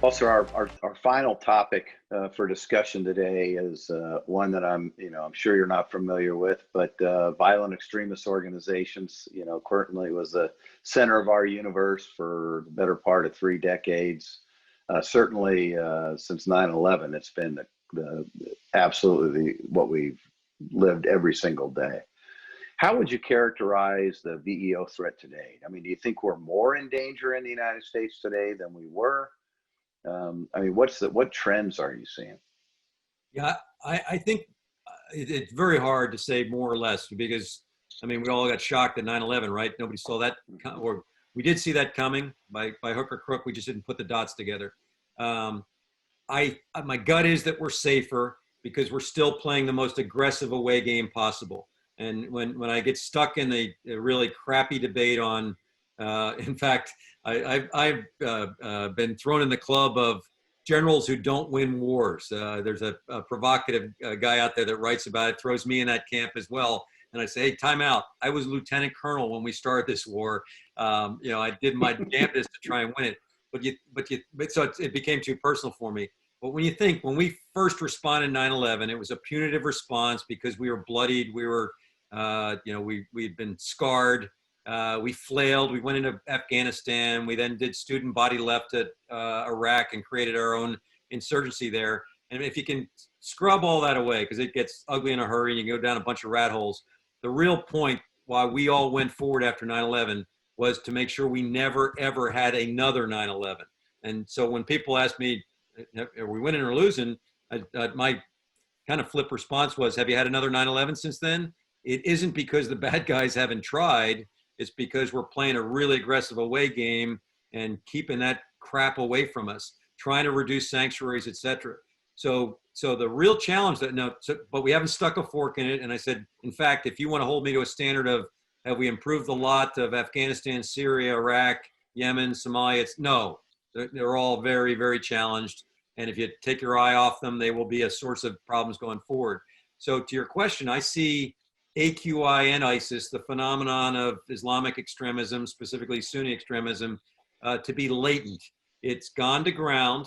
Also, our final topic for discussion today is one that I'm sure you're not familiar with, but violent extremist organizations, currently was the center of our universe for the better part of 3 decades. Certainly since 9/11, it's been absolutely what we've lived every single day. How would you characterize the VEO threat today? I mean, do you think we're more in danger in the United States today than we were? What trends are you seeing? Yeah, I think it's very hard to say more or less because, I mean, we all got shocked at 9/11, right? Nobody saw that, or we did see that coming by hook or crook. We just didn't put the dots together. Um, my gut is that we're safer because we're still playing the most aggressive away game possible. And when I get stuck in a really crappy debate on, in fact, I've been thrown in the club of generals who don't win wars. There's a provocative guy out there that writes about it, throws me in that camp as well. And I say, hey, time out. I was lieutenant colonel when we started this war. I did my damnedest to try and win it. So it became too personal for me. But when we first responded 9/11, it was a punitive response because we were bloodied. We were, we'd been scarred. We flailed. We went into Afghanistan. We then did student body left at Iraq and created our own insurgency there. And if you can scrub all that away, because it gets ugly in a hurry and you go down a bunch of rat holes, the real point why we all went forward after 9/11 was to make sure we never, ever had another 9/11. And so when people ask me, are we winning or losing? My kind of flip response was, have you had another 9/11 since then? It isn't because the bad guys haven't tried. It's because we're playing a really aggressive away game and keeping that crap away from us, trying to reduce sanctuaries, et cetera. So the real challenge but we haven't stuck a fork in it. And I said, in fact, if you want to hold me to a standard of, have we improved a lot of Afghanistan, Syria, Iraq, Yemen, Somalia? No, they're all very, very challenged. And if you take your eye off them, they will be a source of problems going forward. So to your question, I see AQI and ISIS, the phenomenon of Islamic extremism, specifically Sunni extremism, to be latent. It's gone to ground,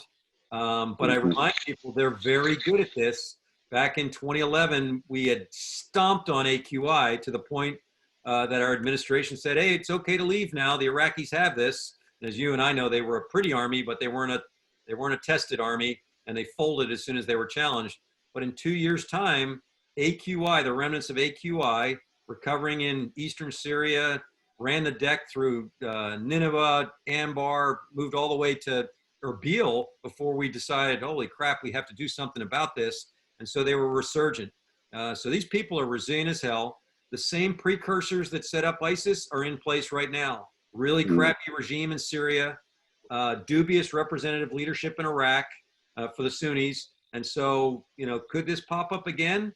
but I remind people they're very good at this. Back in 2011, we had stomped on AQI to the point that our administration said, hey, it's okay to leave now. The Iraqis have this. And as you and I know, they were a pretty army, but they weren't a tested army, and they folded as soon as they were challenged. But in 2 years' time, AQI, the remnants of AQI, recovering in eastern Syria, ran the deck through Nineveh, Anbar, moved all the way to Erbil before we decided, holy crap, we have to do something about this. And so they were resurgent. So these people are resilient as hell. The same precursors that set up ISIS are in place right now. Really crappy regime in Syria, dubious representative leadership in Iraq for the Sunnis. And so, could this pop up again?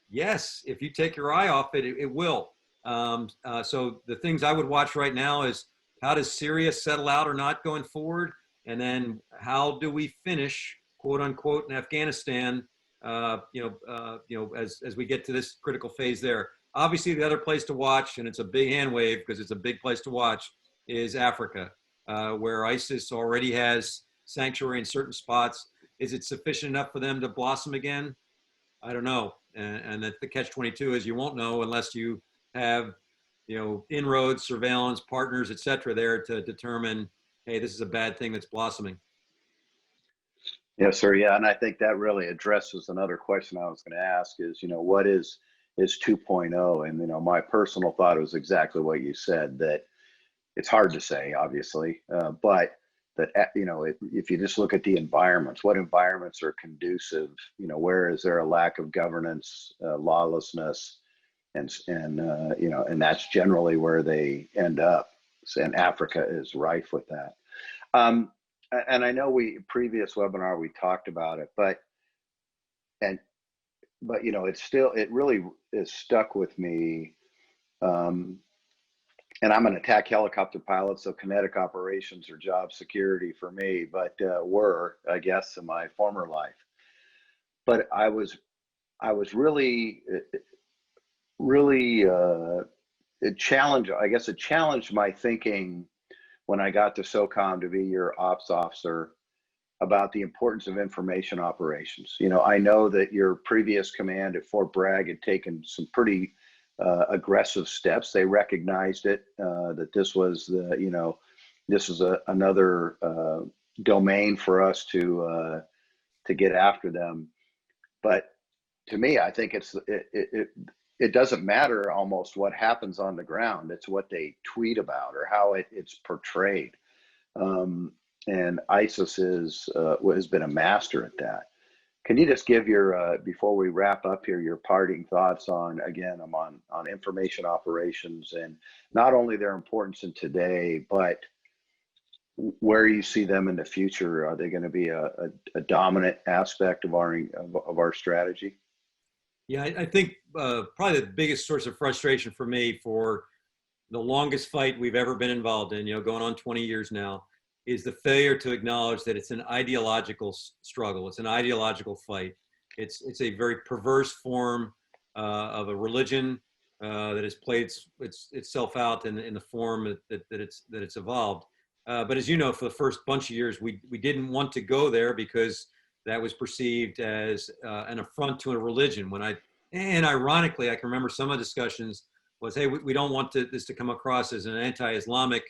Yes, if you take your eye off it, it will. So the things I would watch right now is, how does Syria settle out or not going forward? And then how do we finish, quote unquote, in Afghanistan, as we get to this critical phase there. Obviously, the other place to watch, and it's a big hand wave because it's a big place to watch, is Africa, where ISIS already has sanctuary in certain spots. Is it sufficient enough for them to blossom again? I don't know. And the catch-22 is you won't know unless you have, inroads, surveillance, partners, et cetera, there to determine, hey, this is a bad thing that's blossoming. Yes, sir. Yeah, and I think that really addresses another question I was going to ask is, what is 2.0? And, my personal thought was exactly what you said, that it's hard to say, obviously, but that, if you just look at the environments, what environments are conducive, where is there a lack of governance, lawlessness, and that's generally where they end up. And Africa is rife with that. And I know previous webinar, we talked about it, but it really is stuck with me. And I'm an attack helicopter pilot, so kinetic operations are job security for me, but were, I guess, in my former life. But I was really it challenged my thinking when I got to SOCOM to be your ops officer, about the importance of information operations. You know, I know that your previous command at Fort Bragg had taken some pretty aggressive steps. They recognized it, that this was the, you know, this is another domain for us to get after them. But to me, I think it doesn't matter almost what happens on the ground. It's what they tweet about or how it's portrayed. And ISIS has been a master at that. Can you just give your before we wrap up here, your parting thoughts on, again, on information operations and not only their importance in today, but where you see them in the future? Are they going to be a dominant aspect of our strategy? Yeah, I think probably the biggest source of frustration for me for the longest fight we've ever been involved in, going on 20 years now, is the failure to acknowledge that it's an ideological struggle. It's an ideological fight. It's a very perverse form of a religion that has played itself out in the form that it's evolved. But as you know, for the first bunch of years, we didn't want to go there because that was perceived as an affront to a religion. And ironically, I can remember some of the discussions was, hey, we don't want this to come across as an anti-Islamic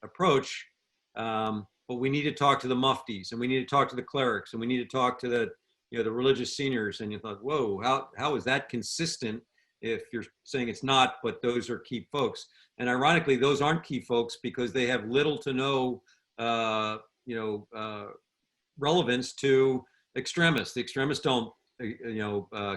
approach, but we need to talk to the muftis, and we need to talk to the clerics, and we need to talk to the religious seniors. And you thought, whoa, how is that consistent if you're saying it's not, but those are key folks? And ironically, those aren't key folks because they have little to no relevance to extremists. The extremists don't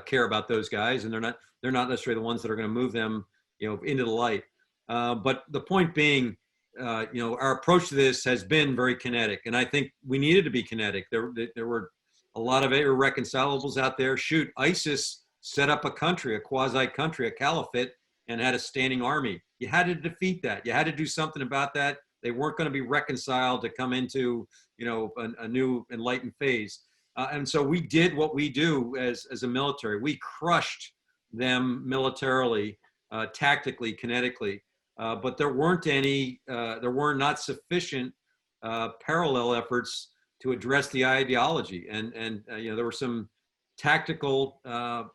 care about those guys, and they're not necessarily the ones that are going to move them into the light. But the point being, our approach to this has been very kinetic, and I think we needed to be kinetic. There were a lot of irreconcilables out there. Shoot, ISIS set up a country, a quasi-country, a caliphate, and had a standing army. You had to defeat that. You had to do something about that. They weren't going to be reconciled to come into a new enlightened phase. And so we did what we do as a military. We crushed them militarily, tactically, kinetically. But there were not sufficient parallel efforts to address the ideology. And there were some tactical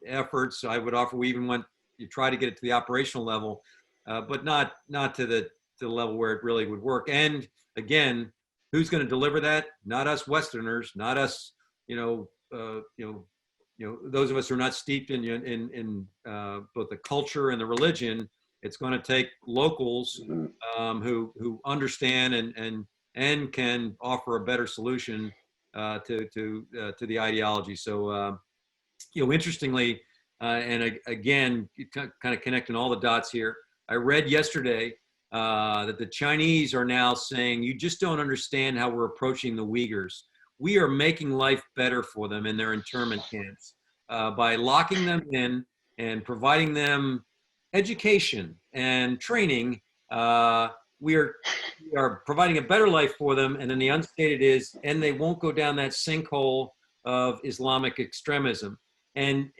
efforts. I would offer we even went, you try to get it to the operational level, but not to the level where it really would work. And again, who's going to deliver that? Not us Westerners, not us, those of us who are not steeped in both the culture and the religion. It's going to take locals who understand and can offer a better solution to the ideology. So, interestingly, and again, kind of connecting all the dots here, I read yesterday that the Chinese are now saying, you just don't understand how we're approaching the Uyghurs. We are making life better for them in their internment camps by locking them in and providing them education and training. We are providing a better life for them. And then the unstated is, and they won't go down that sinkhole of Islamic extremism. And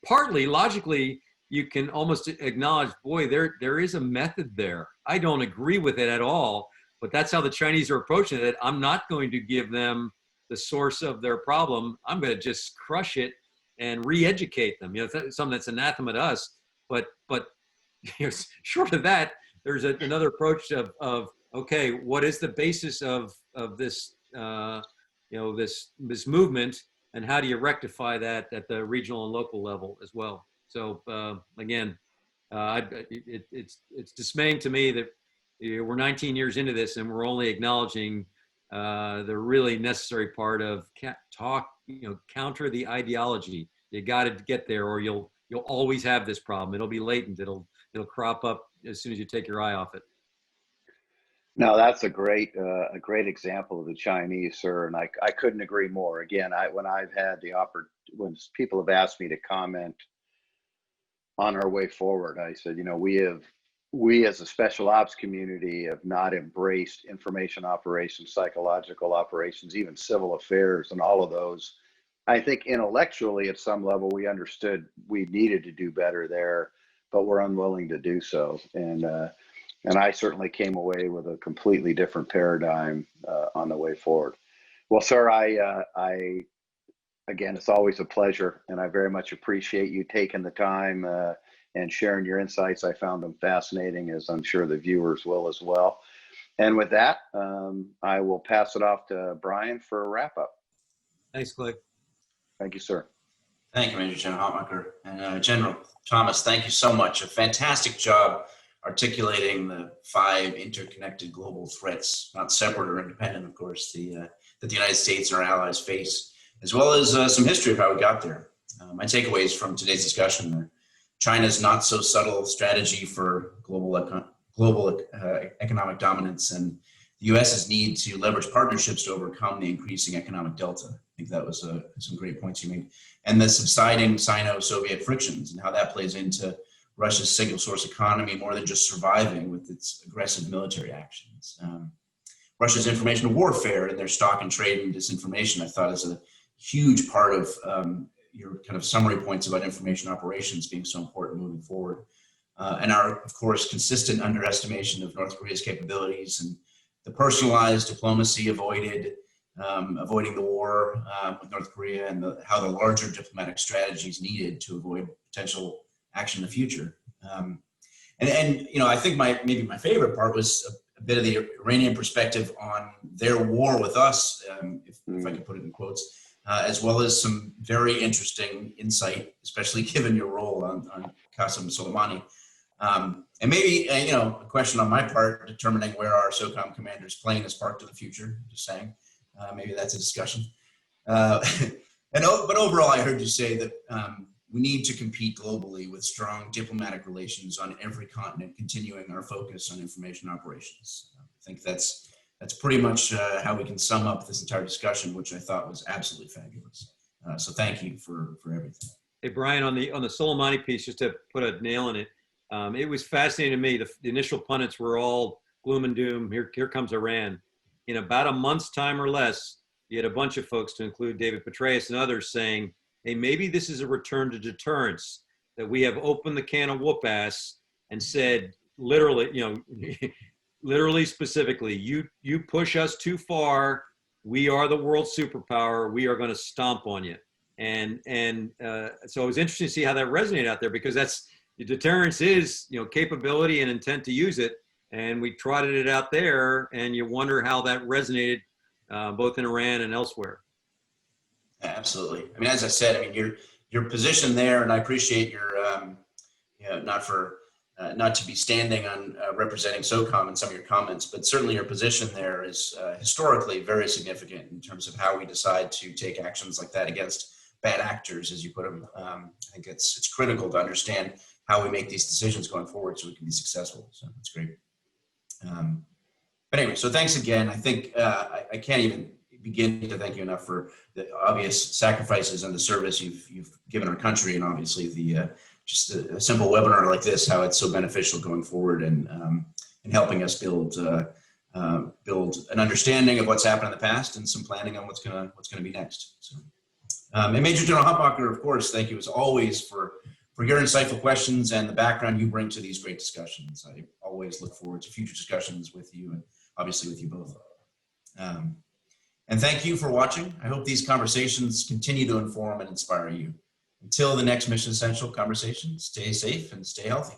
partly, logically, you can almost acknowledge, boy, there is a method there. I don't agree with it at all, but that's how the Chinese are approaching it. I'm not going to give them the source of their problem. I'm going to just crush it and re-educate them. Something that's anathema to us, but short of that, there's another approach of okay, what is the basis of this this movement, and how do you rectify that at the regional and local level as well? So again, it's dismaying to me that we're 19 years into this and we're only acknowledging the really necessary part of counter the ideology. You got to get there, or you'll always have this problem. It'll be latent. It'll crop up as soon as you take your eye off it. No, that's a great example of the Chinese, sir, and I couldn't agree more. Again, when people have asked me to comment on our way forward, I said, we as a special ops community have not embraced information operations, psychological operations, even civil affairs, and all of those. I think intellectually, at some level, we understood we needed to do better there, but we're unwilling to do so. And I certainly came away with a completely different paradigm on the way forward. Well, sir, again, it's always a pleasure, and I very much appreciate you taking the time and sharing your insights. I found them fascinating, as I'm sure the viewers will as well. And with that, I will pass it off to Brian for a wrap up. Thanks, Clay. Thank you, sir. Thank you, Major General Hutmacher. And General Thomas, thank you so much. A fantastic job articulating the 5 interconnected global threats, not separate or independent, of course, that the United States and our allies face, as well as some history of how we got there. My takeaways from today's discussion are China's not so subtle strategy for global economic dominance, and the US's need to leverage partnerships to overcome the increasing economic delta. I think that was some great points you made. And the subsiding Sino-Soviet frictions and how that plays into Russia's single source economy more than just surviving with its aggressive military actions. Russia's information warfare and their stock and trade in disinformation, I thought, is a huge part of your kind of summary points about information operations being so important moving forward. And our, of course, consistent underestimation of North Korea's capabilities and the personalized diplomacy avoiding the war with North Korea, and how the larger diplomatic strategies needed to avoid potential action in the future. And you know, I think maybe my favorite part was a bit of the Iranian perspective on their war with us, if I can put it in quotes, as well as some very interesting insight, especially given your role on Qasem Soleimani. And maybe, you know, a question on my part, determining where our SOCOM commander's plane is parked in the future, just saying. Maybe that's a discussion. But overall, I heard you say that we need to compete globally with strong diplomatic relations on every continent, continuing our focus on information operations. I think that's pretty much how we can sum up this entire discussion, which I thought was absolutely fabulous. So thank you for everything. Hey, Brian, on the Soleimani piece, just to put a nail in it, it was fascinating to me. The initial pundits were all gloom and doom. Here comes Iran. In about a month's time or less, you had a bunch of folks, to include David Petraeus and others, saying, hey, maybe this is a return to deterrence, that we have opened the can of whoop ass and said, literally, you know, literally specifically, you push us too far, we are the world superpower, we are going to stomp on you. And so it was interesting to see how that resonated out there, because that's, the deterrence is, you know, capability and intent to use it. And we trotted it out there, and you wonder how that resonated both in Iran and elsewhere. Absolutely. I mean, as I said, I mean, your position there, and I appreciate your, you know, not to be standing on representing SOCOM in some of your comments, but certainly your position there is historically very significant in terms of how we decide to take actions like that against bad actors, as you put them. I think it's critical to understand how we make these decisions going forward so we can be successful. So that's great. But anyway, so thanks again. I think I can't even begin to thank you enough for the obvious sacrifices and the service you've given our country, and obviously the just a simple webinar like this, how it's so beneficial going forward, and helping us build an understanding of what's happened in the past and some planning on what's gonna be next. So, and Major General Hutmacher, of course, thank you as always for your insightful questions and the background you bring to these great discussions. I always look forward to future discussions with you, and obviously with you both. And thank you for watching. I hope these conversations continue to inform and inspire you. Until the next Mission Essential conversation, stay safe and stay healthy.